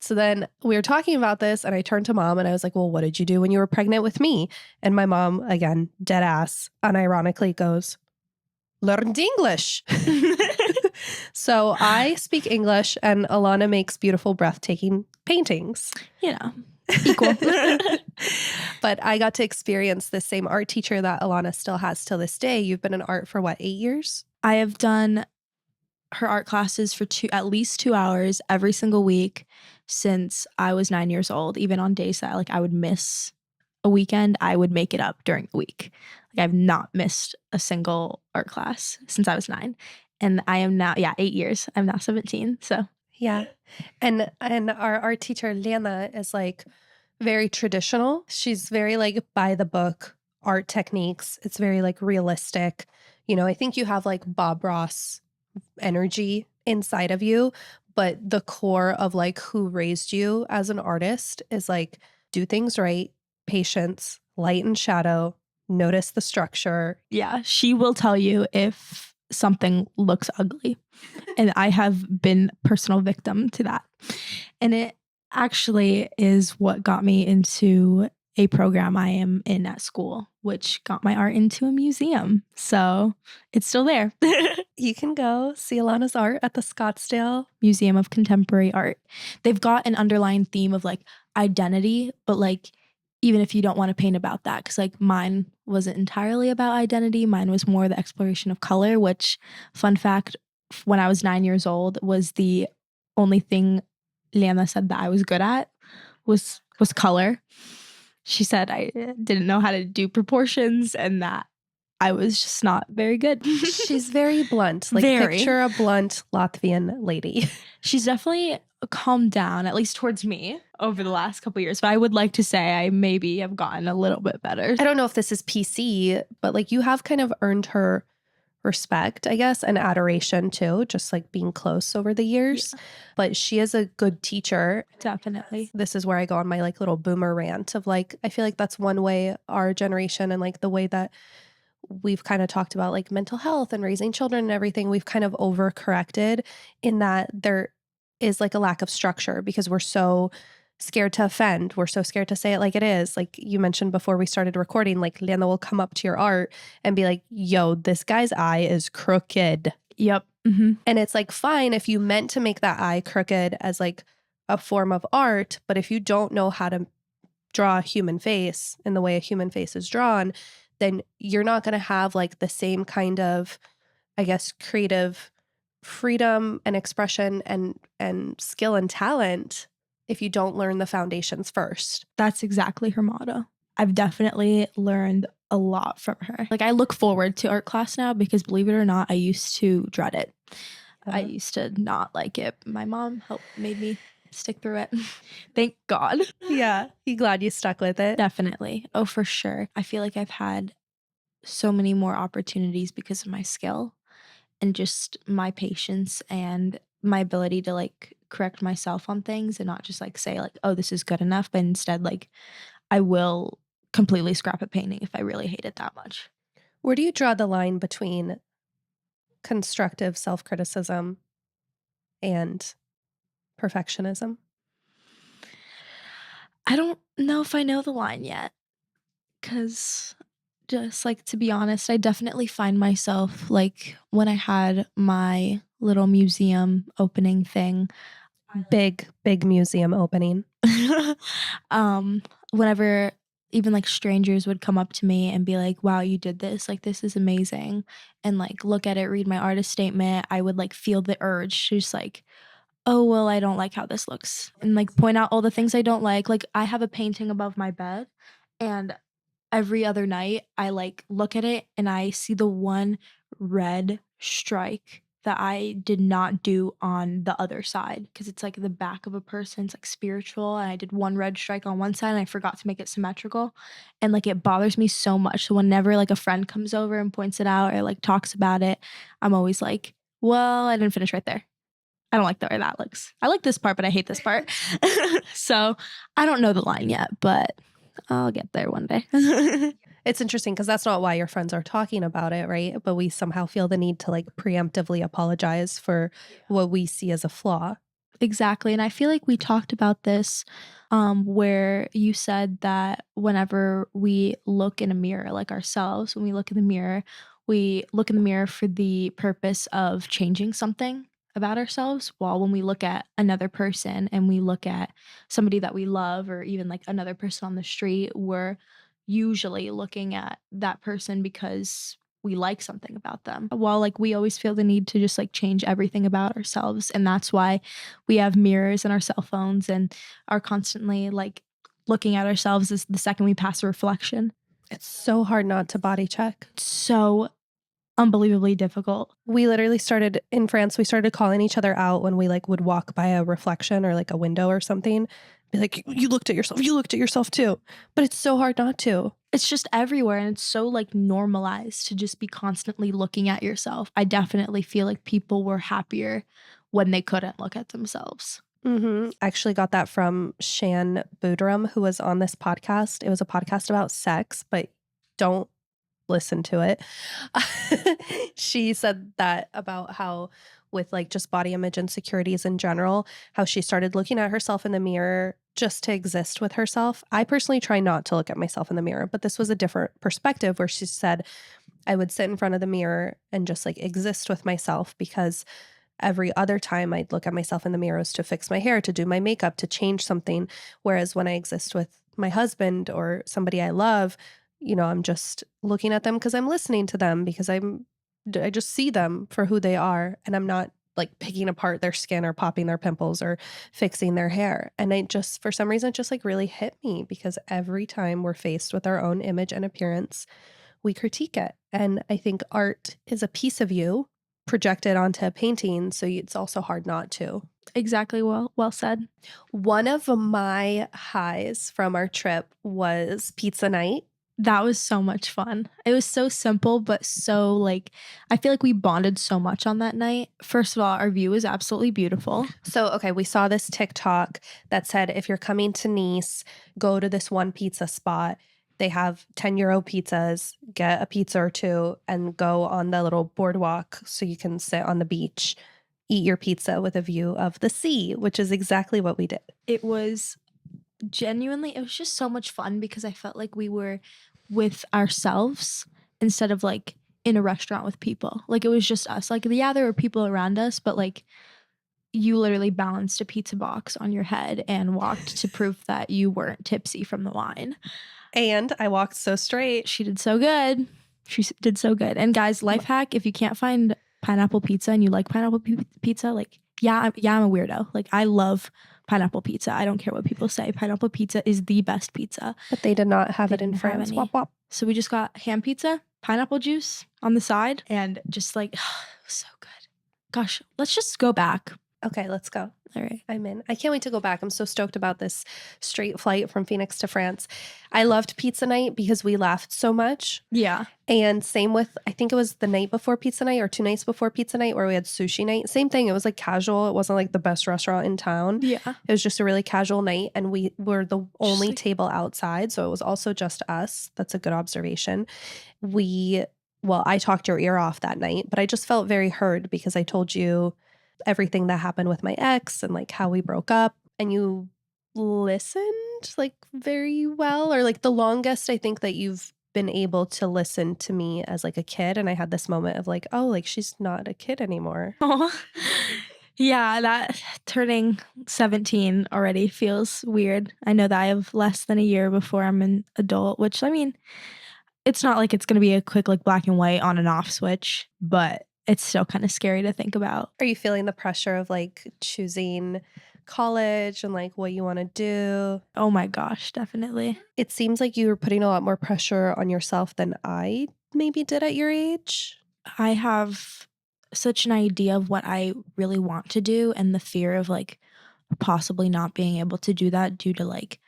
So then we were talking about this and I turned to mom and I was like, well, what did you do when you were pregnant with me? And my mom, again, dead ass, unironically goes, learned English. So I speak English and Alana makes beautiful, breathtaking paintings. You know, equal. But I got to experience the same art teacher that Alana still has till this day. You've been in art for what, 8 years? I have done her art classes for at least 2 hours every single week since I was 9 years old. Even on days that like I would miss a weekend, I would make it up during the week. Like I've not missed a single art class since I was 9. And I am now, 8 years. I'm now 17. So yeah. And our art teacher, Lena, is like very traditional. She's very like by the book art techniques. It's very like realistic. You know, I think you have like Bob Ross energy inside of you, but the core of like who raised you as an artist is like do things right, patience, light and shadow, notice the structure. Yeah, she will tell you if something looks ugly. And I have been personal victim to that. And it actually is what got me into a program I am in at school, which got my art into a museum. So it's still there. You can go see Alana's art at the Scottsdale Museum of Contemporary Art. They've got an underlying theme of like identity, but like even if you don't want to paint about that, because like mine wasn't entirely about identity. Mine was more the exploration of color, which, fun fact, when I was 9 years old, was the only thing Lana said that I was good at was color. She said I didn't know how to do proportions and that I was just not very good. She's very blunt. Like picture a blunt Latvian lady. She's definitely calmed down, at least towards me, over the last couple of years. But I would like to say I maybe have gotten a little bit better. I don't know if this is PC, but like you have kind of earned her respect, I guess, and adoration too, just like being close over the years. Yeah. But she is a good teacher. Definitely. This is where I go on my like little boomer rant of like, I feel like that's one way our generation and like the way that we've kind of talked about like mental health and raising children and everything, we've kind of overcorrected in that there is like a lack of structure because we're so scared to offend. We're so scared to say it like it is. Like you mentioned before we started recording, like Lena will come up to your art and be like, yo, this guy's eye is crooked. Yep. Mm-hmm. And it's like, fine if you meant to make that eye crooked as like a form of art, but if you don't know how to draw a human face in the way a human face is drawn, then you're not going to have like the same kind of, I guess, creative freedom and expression and skill and talent if you don't learn the foundations first. That's exactly her motto. I've definitely learned a lot from her. Like, I look forward to art class now because, believe it or not, I used to dread it. I used to not like it. My mom made me stick through it. Thank God. Yeah. You glad you stuck with it? Definitely. Oh, for sure. I feel like I've had so many more opportunities because of my skill and just my patience and my ability to like correct myself on things and not just like say like, oh, this is good enough, but instead like I will completely scrap a painting if I really hate it that much. Where do you draw the line between constructive self-criticism and perfectionism? I don't know if I know the line yet, because just like to be honest, I definitely find myself like when I had my little museum opening thing, Big museum opening. um, whenever even like strangers would come up to me and be like, wow, you did this, like this is amazing, and like look at it, read my artist statement, I would like feel the urge to just like, oh, well, I don't like how this looks, and like point out all the things I don't like. Like, I have a painting above my bed, and every other night I like look at it and I see the one red strike that I did not do on the other side, because it's like the back of a person, it's like spiritual, and I did one red strike on one side and I forgot to make it symmetrical, and like it bothers me so much. So whenever like a friend comes over and points it out or like talks about it, I'm always like, well, I didn't finish right there. I don't like the way that looks. I like this part, but I hate this part. So I don't know the line yet, but I'll get there one day. It's interesting because that's not why your friends are talking about it, right? But we somehow feel the need to like preemptively apologize for what we see as a flaw. Exactly. And I feel like we talked about this where you said that whenever we look in a mirror, like ourselves, when we look in the mirror, we look in the mirror for the purpose of changing something about ourselves. While when we look at another person and we look at somebody that we love or even like another person on the street, we're usually looking at that person because we like something about them. While like we always feel the need to just like change everything about ourselves. And that's why we have mirrors in our cell phones and are constantly like looking at ourselves as the second we pass a reflection. It's so hard not to body check. So unbelievably difficult. We literally started in France, we started calling each other out when we like would walk by a reflection or like a window or something. Be like, you looked at yourself too. But it's so hard not to. It's just everywhere, and it's so like normalized to just be constantly looking at yourself. I definitely feel like people were happier when they couldn't look at themselves. I actually got that from Shan Boodram, who was on this podcast. It was a podcast about sex, but don't listen to it. She said that about how with like just body image insecurities in general, how she started looking at herself in the mirror just to exist with herself. I personally try not to look at myself in the mirror, but this was a different perspective where she said I would sit in front of the mirror and just like exist with myself, because every other time I'd look at myself in the mirror was to fix my hair, to do my makeup, to change something. Whereas when I exist with my husband or somebody I love, you know, I'm just looking at them because I'm listening to them, because I just see them for who they are, and I'm not like picking apart their skin or popping their pimples or fixing their hair. And I just, for some reason, it just like really hit me, because every time we're faced with our own image and appearance, we critique it. And I think art is a piece of you projected onto a painting, so it's also hard not to. Exactly. Well said. One of my highs from our trip was pizza night. That was so much fun. It was so simple, but so like, I feel like we bonded so much on that night. First of all, our view was absolutely beautiful. So, okay, we saw this TikTok that said, if you're coming to Nice, go to this one pizza spot. They have 10 euro pizzas, get a pizza or two, and go on the little boardwalk so you can sit on the beach, eat your pizza with a view of the sea, which is exactly what we did. It was just so much fun because I felt like we were with ourselves instead of like in a restaurant with people. Like it was just us. Like, yeah, there were people around us, but like you literally balanced a pizza box on your head and walked to prove that you weren't tipsy from the wine. And I walked so straight. She did so good. She did so good. And guys, life hack, if you can't find pineapple pizza and you like pineapple pizza, like, I'm a weirdo. Like, I love pineapple pizza. I don't care what people say. Pineapple pizza is the best pizza. But they did not have They it in didn't have France. any. Wop wop. So we just got ham pizza, pineapple juice on the side, and just like, it was so good. Gosh, let's just go back. Okay, let's go. All right. I'm in. I can't wait to go back. I'm so stoked about this straight flight from Phoenix to France. I loved pizza night because we laughed so much. Yeah. And same with, I think it was the night before pizza night or 2 nights before pizza night where we had sushi night. Same thing. It was like casual. It wasn't like the best restaurant in town. Yeah. It was just a really casual night. And we were the only like- table outside. So it was also just us. That's a good observation. I talked your ear off that night, but I just felt very heard because I told you everything that happened with my ex and like how we broke up, and you listened like very well, or like the longest I think that you've been able to listen to me as like a kid. And I had this moment of like, oh, like she's not a kid anymore. Aw. Yeah, that turning 17 already feels weird. I know that I have less than a year before I'm an adult, which, I mean, it's not like it's going to be a quick like black and white on and off switch, but it's still kind of scary to think about. Are you feeling the pressure of like choosing college and like what you want to do? Oh my gosh, definitely. It seems like you were putting a lot more pressure on yourself than I maybe did at your age. I have such an idea of what I really want to do, and the fear of like possibly not being able to do that due to like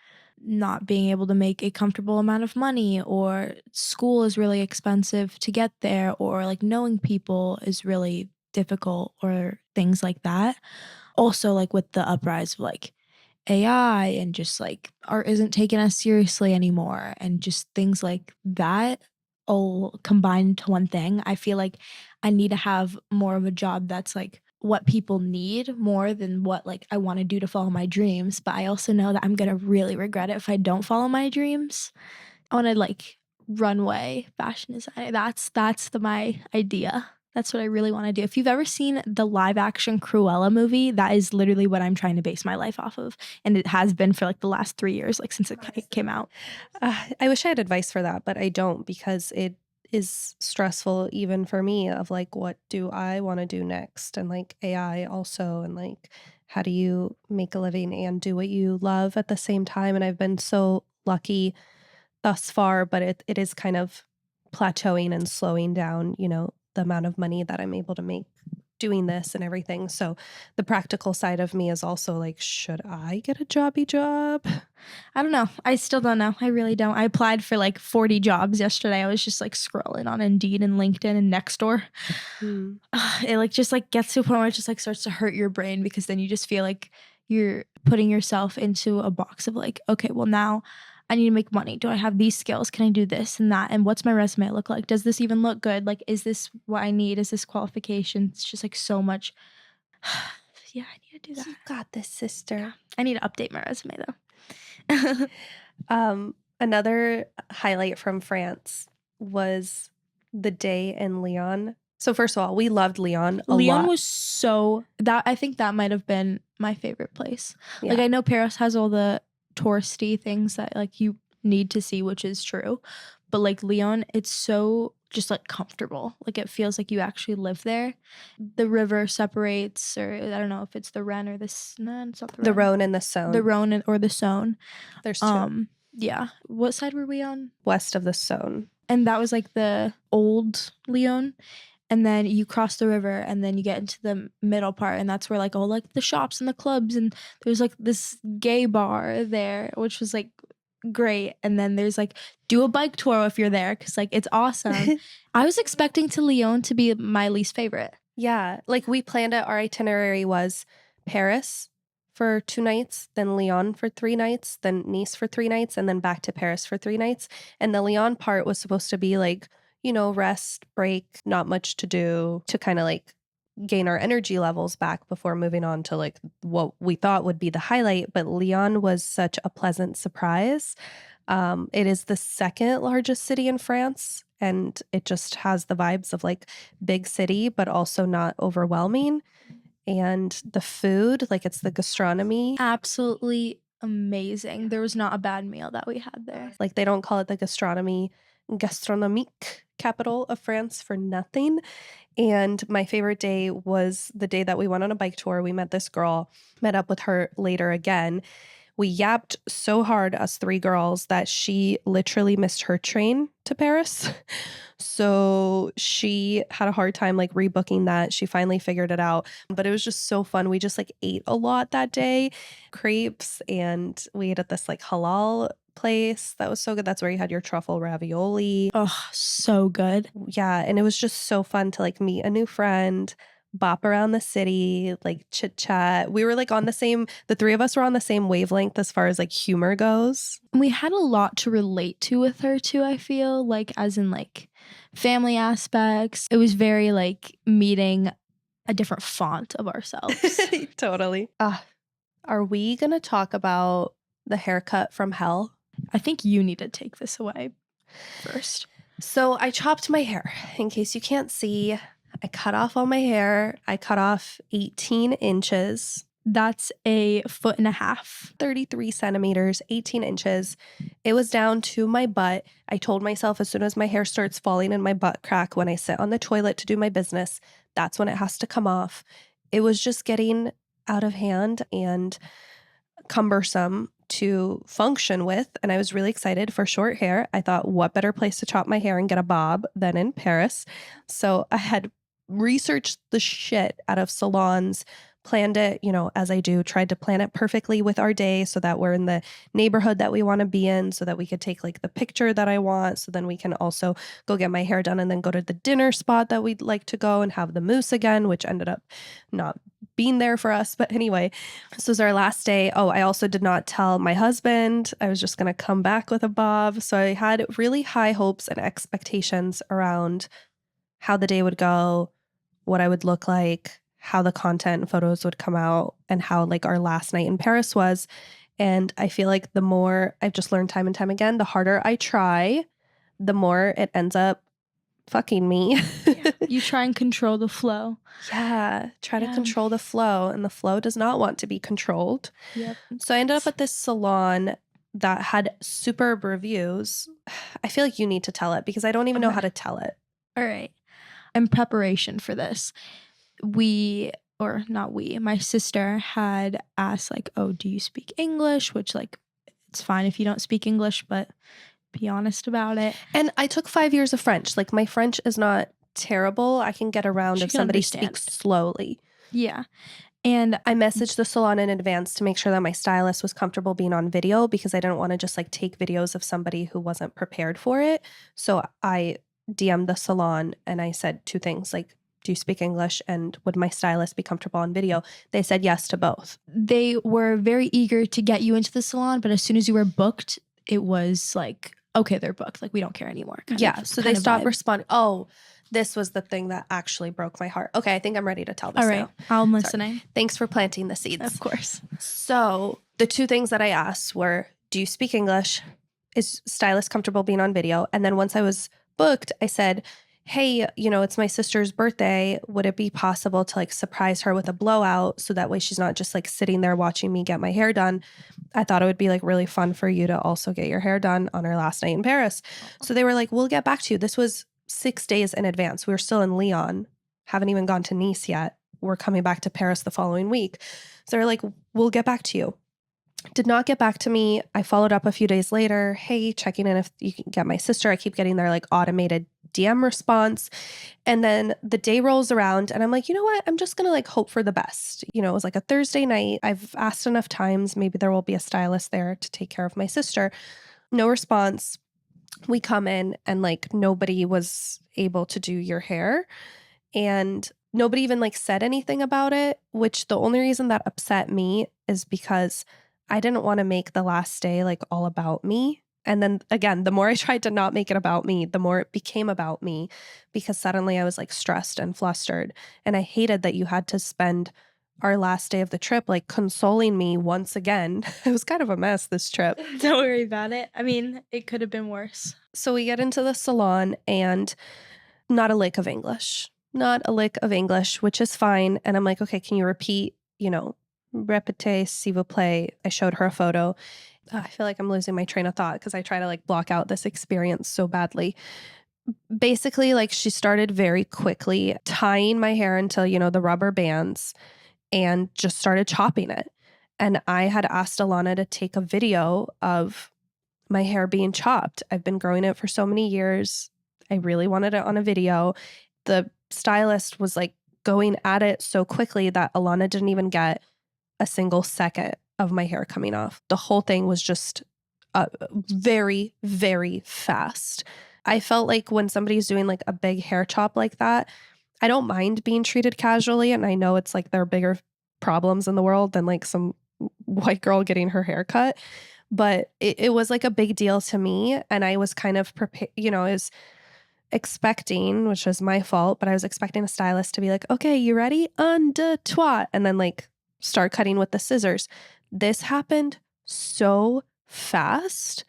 not being able to make a comfortable amount of money, or school is really expensive to get there, or like knowing people is really difficult, or things like that. Also, like with the uprise of like AI and just like art isn't taken as seriously anymore, and just things like that all combined to one thing. I feel like I need to have more of a job that's like what people need more than what like I want to do to follow my dreams. But I also know that I'm gonna really regret it if I don't follow my dreams. I want to like runway fashion designer. That's my idea. That's what I really want to do. If you've ever seen the live action Cruella movie, that is literally what I'm trying to base my life off of. And it has been for like the last 3 years, like since it came out. I wish I had advice for that, but I don't, because it is stressful even for me of like, what do I want to do next? And like AI also, and like, how do you make a living and do what you love at the same time? And I've been so lucky thus far, but it is kind of plateauing and slowing down, the amount of money that I'm able to make doing this and everything. So the practical side of me is also like, should I get a jobby job? I don't know. I still don't know. I really don't. I applied for like 40 jobs yesterday. I was just like scrolling on Indeed and LinkedIn and Nextdoor. It like just like gets to a point where it just like starts to hurt your brain, because then you just feel like you're putting yourself into a box of like, okay, well now I need to make money. Do I have these skills? Can I do this and that? And what's my resume look like? Does this even look good? Like, is this what I need? Is this qualification? It's just like so much. Yeah, I need to do that. You got this, sister. I need to update my resume though. Another highlight from France was the day in Lyon. So first of all, we loved Lyon a lot. Lyon was so that I think that might have been my favorite place. Yeah. Like I know Paris has all the touristy things that like you need to see, which is true, but like Lyon, it's so just like comfortable. Like it feels like you actually live there. The river separates, or I don't know if it's the Rhone or no, it's not the Rhone and the Saône. The Rhone or the Saône. There's two. Yeah. What side were we on? West of the Saône. And that was like the old Lyon. And then you cross the river and then you get into the middle part, and that's where like all like the shops and the clubs, and there's like this gay bar there, which was like great. And then there's like do a bike tour if you're there, because like it's awesome. I was expecting to Lyon to be my least favorite. Yeah, like we planned it. Our itinerary was Paris for 2 nights, then Lyon for 3 nights, then Nice for 3 nights, and then back to Paris for 3 nights. And the Lyon part was supposed to be like, rest, break, not much to do, to kind of like gain our energy levels back before moving on to like what we thought would be the highlight. But Lyon was such a pleasant surprise. It is the second largest city in France, and it just has the vibes of like big city, but also not overwhelming. And the food, like it's the gastronomy. Absolutely amazing. There was not a bad meal that we had there. Like they don't call it the gastronomy gastronomique capital of France for nothing. And my favorite day was the day that we went on a bike tour. We met this girl, met up with her later again. We yapped so hard, us three girls, that she literally missed her train to Paris. So she had a hard time like rebooking that. She finally figured it out, but it was just so fun. We just like ate a lot that day, crepes, and we ate at this like halal place that was so good. That's where you had your truffle ravioli. Oh, so good. Yeah, and it was just so fun to like meet a new friend, bop around the city, like chit chat. We were like on the three of us were on the same wavelength as far as like humor goes. We had a lot to relate to with her too, I feel, like as in like family aspects. It was very like meeting a different font of ourselves. Totally. Are we gonna talk about the haircut from hell? I think you need to take this away first. So I chopped my hair. In case you can't see, I cut off all my hair. I cut off 18 inches. That's 1.5 feet. 33 centimeters, 18 inches. It was down to my butt. I told myself as soon as my hair starts falling in my butt crack when I sit on the toilet to do my business, that's when it has to come off. It was just getting out of hand and cumbersome to function with, and I was really excited for short hair. I thought, what better place to chop my hair and get a bob than in Paris? So I had researched the shit out of salons, planned it, as I do, tried to plan it perfectly with our day so that we're in the neighborhood that we want to be in, so that we could take like the picture that I want, so then we can also go get my hair done and then go to the dinner spot that we'd like to go and have the mousse again, which ended up not being there for us. But anyway, this was our last day. Oh, I also did not tell my husband. I was just going to come back with a bob. So I had really high hopes and expectations around how the day would go, what I would look like, how the content and photos would come out, and how like our last night in Paris was. And I feel like the more I've just learned time and time again, the harder I try, the more it ends up fucking me. Yeah. You try and control the flow. Yeah, try to control the flow, and the flow does not want to be controlled. Yep. So I ended up at this salon that had superb reviews. I feel like you need to tell it because I don't even know how to tell it. All right. In preparation for this, my sister had asked like, oh, do you speak English? Which like, it's fine if you don't speak English, but be honest about it. And I took 5 years of French. Like my French is not terrible. I can get around if somebody speaks slowly. Yeah. And I messaged the salon in advance to make sure that my stylist was comfortable being on video because I didn't want to just like take videos of somebody who wasn't prepared for it. So I DM'd the salon and I said two things like, do you speak English and would my stylist be comfortable on video? They said yes to both. They were very eager to get you into the salon, but as soon as you were booked, it was like, okay, they're booked. Like we don't care anymore. So they stopped responding. Oh, this was the thing that actually broke my heart. Okay, I think I'm ready to tell this now. All right, I'm listening. Sorry. Thanks for planting the seeds. Of course. So the two things that I asked were, do you speak English? Is stylist comfortable being on video? And then once I was booked, I said, hey, it's my sister's birthday. Would it be possible to like surprise her with a blowout so that way she's not just like sitting there watching me get my hair done? I thought it would be like really fun for you to also get your hair done on our last night in Paris. So they were like, we'll get back to you. This was 6 days in advance. We were still in Lyon, haven't even gone to Nice yet. We're coming back to Paris the following week. So they're like, we'll get back to you. Did not get back to me. I followed up a few days later. Hey, checking in if you can get my sister. I keep getting their like automated DM response. And then the day rolls around and I'm like, you know what? I'm just going to like hope for the best. It was like a Thursday night. I've asked enough times. Maybe there will be a stylist there to take care of my sister. No response. We come in and like nobody was able to do your hair. And nobody even like said anything about it, which the only reason that upset me is because I didn't want to make the last day like all about me. And then again, the more I tried to not make it about me, the more it became about me because suddenly I was like stressed and flustered. And I hated that you had to spend our last day of the trip like consoling me once again. It was kind of a mess this trip. Don't worry about it. I mean, it could have been worse. So we get into the salon and not a lick of English. Not a lick of English, which is fine. And I'm like, okay, can you repeat, répétez, s'il vous plaît. I showed her a photo I feel like I'm losing my train of thought because I try to like block out this experience so badly. Basically, like she started very quickly tying my hair into, the rubber bands and just started chopping it. And I had asked Alana to take a video of my hair being chopped. I've been growing it for so many years. I really wanted it on a video. The stylist was like going at it so quickly that Alana didn't even get a single second of my hair coming off. The whole thing was just very, very fast. I felt like when somebody's doing like a big hair chop like that, I don't mind being treated casually. And I know it's like there are bigger problems in the world than like some white girl getting her hair cut. But it was like a big deal to me. And I was kind of prepared, I was expecting, which was my fault, but I was expecting a stylist to be like, okay, you ready? Un, deux, trois. And then like start cutting with the scissors. This happened so fast.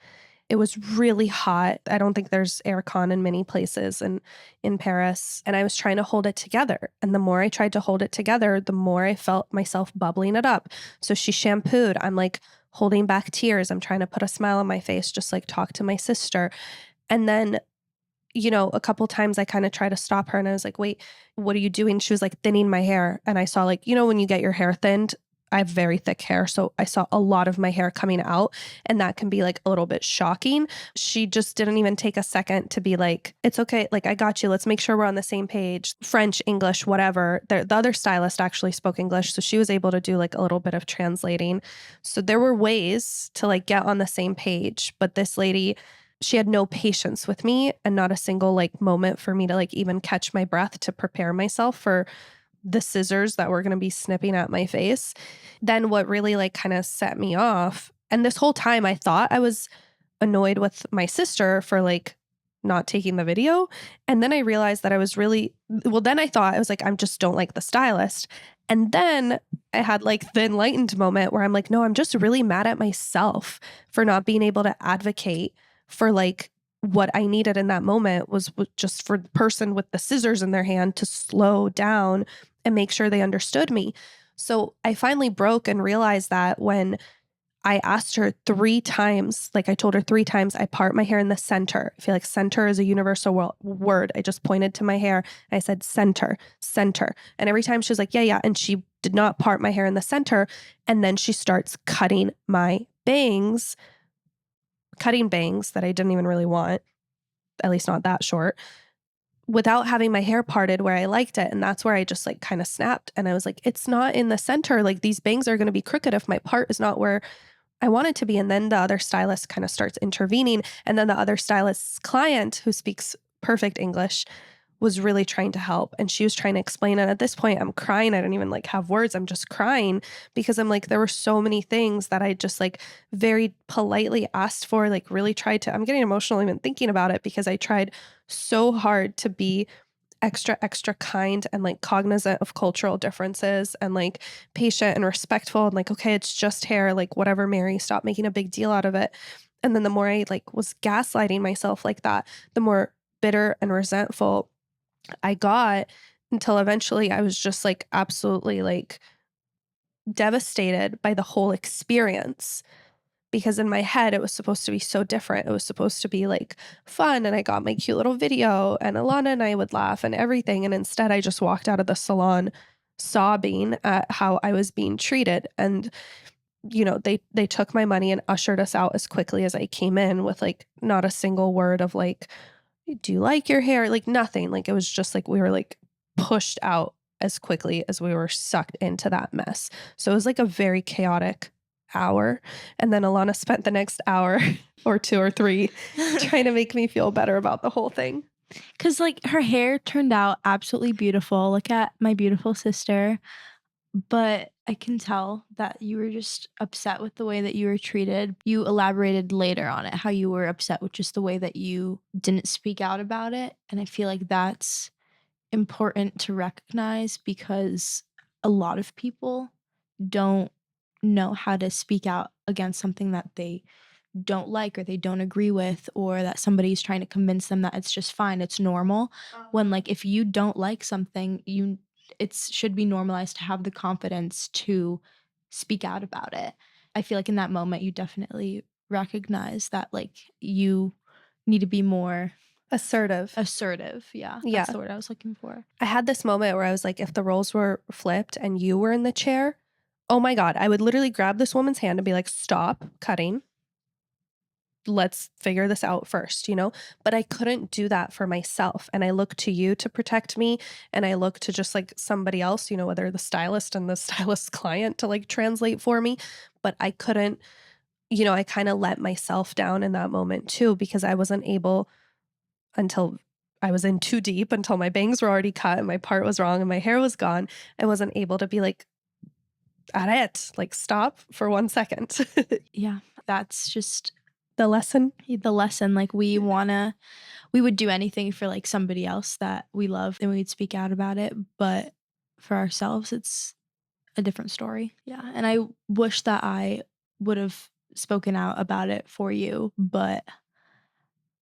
It was really hot. I don't think there's aircon in many places in Paris. And I was trying to hold it together. And the more I tried to hold it together, the more I felt myself bubbling it up. So she shampooed. I'm like holding back tears. I'm trying to put a smile on my face, just like talk to my sister. And then, a couple times I kind of tried to stop her and I was like, wait, what are you doing? She was like thinning my hair. And I saw like, when you get your hair thinned, I have very thick hair. So I saw a lot of my hair coming out and that can be like a little bit shocking. She just didn't even take a second to be like, it's okay. Like, I got you. Let's make sure we're on the same page. French, English, whatever. The other stylist actually spoke English. So she was able to do like a little bit of translating. So there were ways to like get on the same page. But this lady, she had no patience with me and not a single like moment for me to like even catch my breath to prepare myself for the scissors that were going to be snipping at my face. Then what really like kind of set me off, and this whole time I thought I was annoyed with my sister for like not taking the video. And then I realized that I was really, well, then I thought I was like, I just don't like the stylist. And then I had like the enlightened moment where I'm like, no, I'm just really mad at myself for not being able to advocate for like what I needed in that moment was just for the person with the scissors in their hand to slow down and make sure they understood me. So I finally broke and realized that when I asked her 3 times, like I told her 3 times, I part my hair in the center. I feel like center is a universal word. I just pointed to my hair. And I said, center, center. And every time she was like, yeah, yeah. And she did not part my hair in the center. And then she starts cutting my bangs, cutting bangs that I didn't even really want, at least not that short, without having my hair parted where I liked it. And that's where I just like kind of snapped. And I was like, it's not in the center. Like these bangs are going to be crooked if my part is not where I want it to be. And then the other stylist kind of starts intervening. And then the other stylist's client, who speaks perfect English, was really trying to help. And she was trying to explain. And at this point, I'm crying. I don't even like have words. I'm just crying because I'm like, there were so many things that I just like very politely asked for, like really tried to, I'm getting emotional even thinking about it because I tried so hard to be extra, extra kind and like cognizant of cultural differences and like patient and respectful and like, okay, it's just hair, like whatever, Mary, stop making a big deal out of it. And then the more I like was gaslighting myself like that, the more bitter and resentful I got, until eventually I was just like absolutely like devastated by the whole experience. Because in my head, it was supposed to be so different. It was supposed to be like fun. And I got my cute little video and Alana and I would laugh and everything. And instead, I just walked out of the salon sobbing at how I was being treated. And, they took my money and ushered us out as quickly as I came in with like not a single word of like, do you like your hair? Like nothing. Like it was just like we were like pushed out as quickly as we were sucked into that mess. So it was like a very chaotic hour. And then Alana spent the next hour or 2 or 3 trying to make me feel better about the whole thing. Because like her hair turned out absolutely beautiful. Look at my beautiful sister. But I can tell that you were just upset with the way that you were treated. You elaborated later on it, how you were upset with just the way that you didn't speak out about it. And I feel like that's important to recognize because a lot of people don't know how to speak out against something that they don't like or they don't agree with, or that somebody's trying to convince them that it's just fine, it's normal. When like if you don't like something, it should be normalized to have the confidence to speak out about it. I feel like in that moment, you definitely recognize that like you need to be more Assertive. assertive. Yeah, Yeah. that's the word I was looking for. I had this moment where I was like, if the roles were flipped and you were in the chair, oh my God, I would literally grab this woman's hand and be like, stop cutting. Let's figure this out first, you know? But I couldn't do that for myself. And I look to you to protect me. And I look to just like somebody else, you know, whether the stylist and the stylist's client to like translate for me. But I couldn't, you know, I kind of let myself down in that moment too, because I wasn't able until I was in too deep, until my bangs were already cut and my part was wrong and my hair was gone. I wasn't able to be like, at it, like stop for 1 second. Yeah, that's just The lesson. the lesson. Like we would do anything for like somebody else that we love and we'd speak out about it. But for ourselves, it's a different story. Yeah. And I wish that I would have spoken out about it for you, but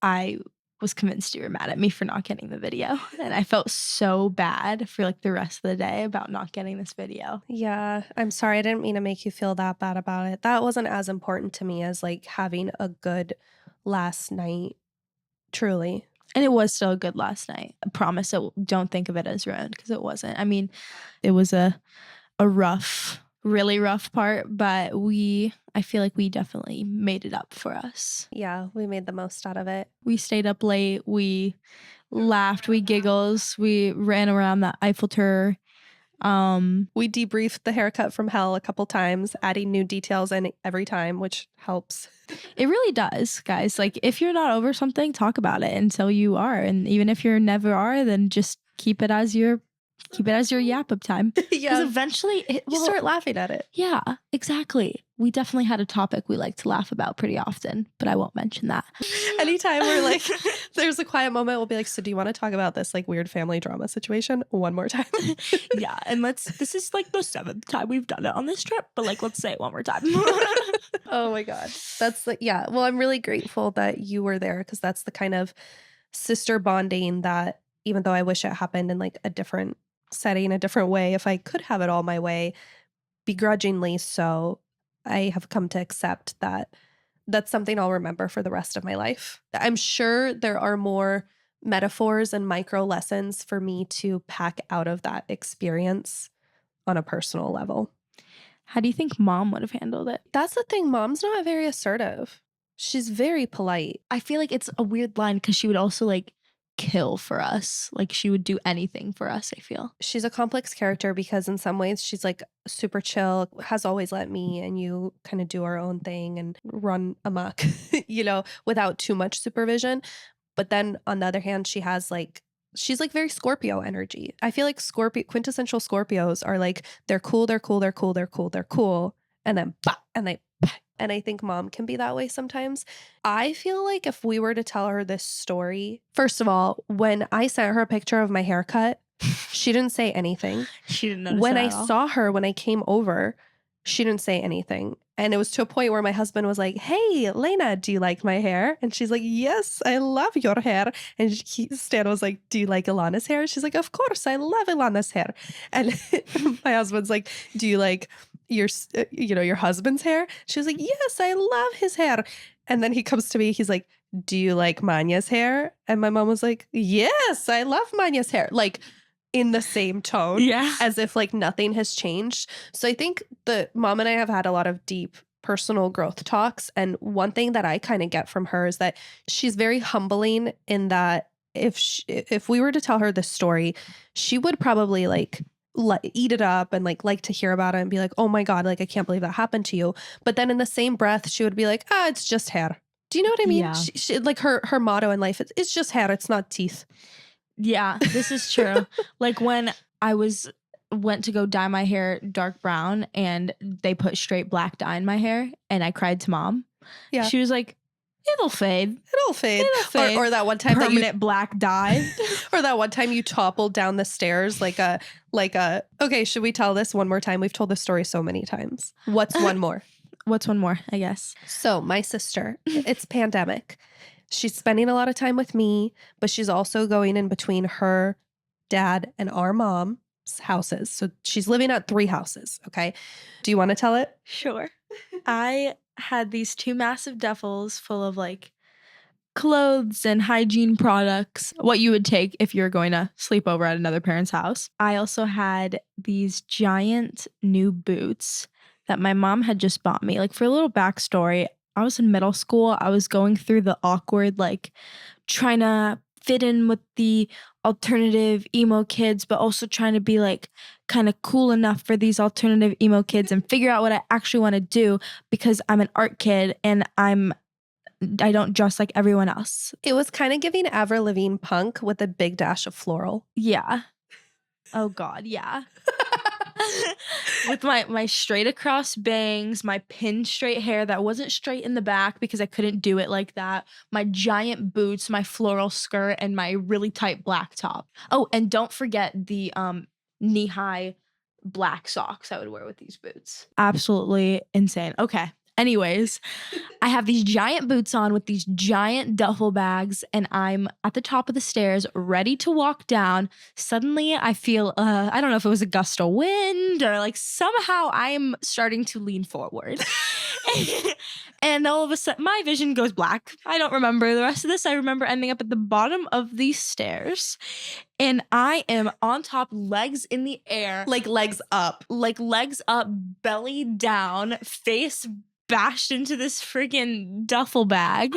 I was convinced you were mad at me for not getting the video. And I felt so bad for like the rest of the day about not getting this video. Yeah, I'm sorry. I didn't mean to make you feel that bad about it. That wasn't as important to me as like having a good last night, truly. And it was still a good last night. I promise don't think of it as ruined because it wasn't. I mean, it was a rough, really rough part, but I feel like we definitely made it up for us. Yeah, we made the most out of it. We stayed up late, we laughed, we giggles, we ran around the Eiffel Tower. We debriefed the haircut from hell a couple times, adding new details in every time, which helps. It really does, guys. Like if you're not over something, talk about it until you are. And even if you're never are, then just keep it as your yap up time. Yeah. Because eventually You start laughing at it. Yeah, exactly. We definitely had a topic we like to laugh about pretty often, but I won't mention that. Anytime we're like, there's a quiet moment, we'll be like, so do you want to talk about this like weird family drama situation one more time? Yeah, and this is like the 7th time we've done it on this trip, but like, let's say it one more time. Oh my God. That's like, yeah. Well, I'm really grateful that you were there because that's the kind of sister bonding that, even though I wish it happened in like a different setting, a different way, if I could have it all my way, begrudgingly so, I have come to accept that that's something I'll remember for the rest of my life. I'm sure there are more metaphors and micro lessons for me to pack out of that experience on a personal level. How do you think mom would have handled it? That's the thing. Mom's not very assertive. She's very polite. I feel like it's a weird line because she would also like kill for us. Like she would do anything for us, I feel. She's a complex character because in some ways she's like super chill, has always let me and you kind of do our own thing and run amok, you know, without too much supervision. But then on the other hand, she's like very Scorpio energy. I feel like quintessential Scorpios are like, they're cool. And then, bah, and they, bah. And I think mom can be that way sometimes. I feel like if we were to tell her this story, first of all, when I sent her a picture of my haircut, she didn't say anything. She didn't notice When it I at all. saw her, when I came over, she didn't say anything. And it was to a point where my husband was like, hey, Lena, do you like my hair? And she's like, yes, I love your hair. And Stan was like, do you like Ilana's hair? She's like, of course, I love Ilana's hair. And my husband's like, do you like your husband's hair? She was like, yes, I love his hair. And then he comes to me, he's like, do you like Manya's hair? And my mom was like, yes, I love Manya's hair. Like, in the same tone, Yeah. as if like nothing has changed. So I think the mom and I have had a lot of deep personal growth talks. And one thing that I kind of get from her is that she's very humbling in that if we were to tell her this story, she would probably like eat it up and like to hear about it and be like, oh my God, like I can't believe that happened to you. But then in the same breath, she would be like, it's just hair. Do you know what I mean? Yeah. She like her motto in life, it's just hair. It's not teeth. Yeah, this is true. Like when I went to go dye my hair dark brown and they put straight black dye in my hair and I cried to mom. Yeah. She was like, it'll fade. It'll fade. Or that one time Permanent black dye. or that one time you toppled down the stairs like a okay, should we tell this one more time? We've told this story so many times. What's one more? What's one more, I guess? So my sister, it's pandemic. She's spending a lot of time with me, but she's also going in between her dad and our mom. houses. So she's living at 3 houses. Okay. Do you want to tell it? Sure. I had these 2 massive duffels full of like clothes and hygiene products, what you would take if you're going to sleep over at another parent's house. I also had these giant new boots that my mom had just bought me. Like, for a little backstory, I was in middle school. I was going through the awkward, like, trying to fit in with the alternative emo kids, but also trying to be like kind of cool enough for these alternative emo kids and figure out what I actually want to do, because I'm an art kid and I don't dress like everyone else. It was kind of giving Avril Lavigne punk with a big dash of floral. Yeah. Oh God, yeah. With my straight across bangs, my pin straight hair that wasn't straight in the back because I couldn't do it like that, my giant boots, my floral skirt, and my really tight black top. Oh, and don't forget the knee-high black socks I would wear with these boots. Absolutely insane. Okay. Anyways, I have these giant boots on with these giant duffel bags, and I'm at the top of the stairs ready to walk down. Suddenly I feel, I don't know if it was a gust of wind or like somehow I'm starting to lean forward. And all of a sudden my vision goes black. I don't remember the rest of this. I remember ending up at the bottom of these stairs, and I am on top, legs in the air. Like legs up. Like legs up, belly down, face bashed into this freaking duffel bag.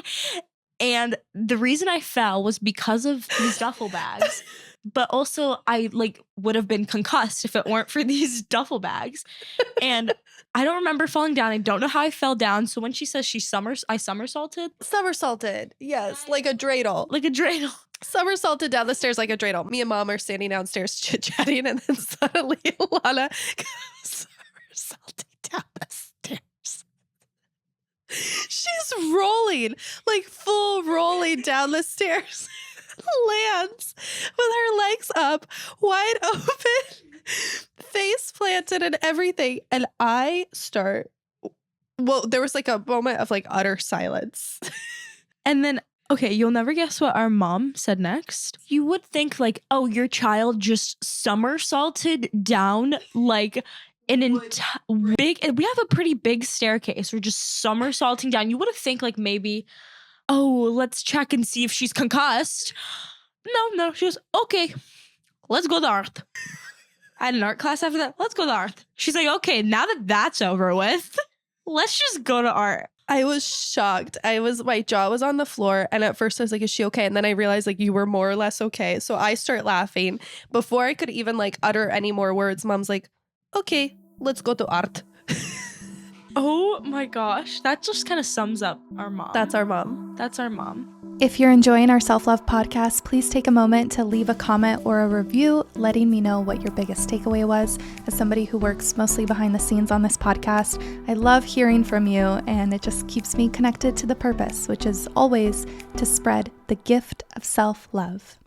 And the reason I fell was because of these duffel bags. But also I like would have been concussed if it weren't for these duffel bags. And I don't remember falling down. I don't know how I fell down. So when she says I somersaulted. Somersaulted. Yes. Like a dreidel. Like a dreidel. Somersaulted down the stairs like a dreidel. Me and Mom are standing downstairs chit-chatting, and then suddenly Alana goes somersaulting down the stairs. She's rolling, like full rolling down the stairs. Lands with her legs up, wide open, face planted and everything. And I start, well, there was like a moment of like utter silence. And then, okay, you'll never guess what our mom said next. You would think like, oh, your child just somersaulted down like an big, we have a pretty big staircase. We're just somersaulting down. You would have think like maybe, oh, let's check and see if she's concussed. No, she goes, okay, let's go to art. I had an art class after that. Let's go to art. She's like, okay, now that that's over with, let's just go to art. I was shocked. My jaw was on the floor. And at first I was like, is she okay? And then I realized like you were more or less okay. So I start laughing. Before I could even like utter any more words, Mom's like, okay, let's go to art. Oh my gosh. That just kind of sums up our mom. That's our mom. That's our mom. If you're enjoying our self-love podcast, please take a moment to leave a comment or a review letting me know what your biggest takeaway was. As somebody who works mostly behind the scenes on this podcast, I love hearing from you, and it just keeps me connected to the purpose, which is always to spread the gift of self-love.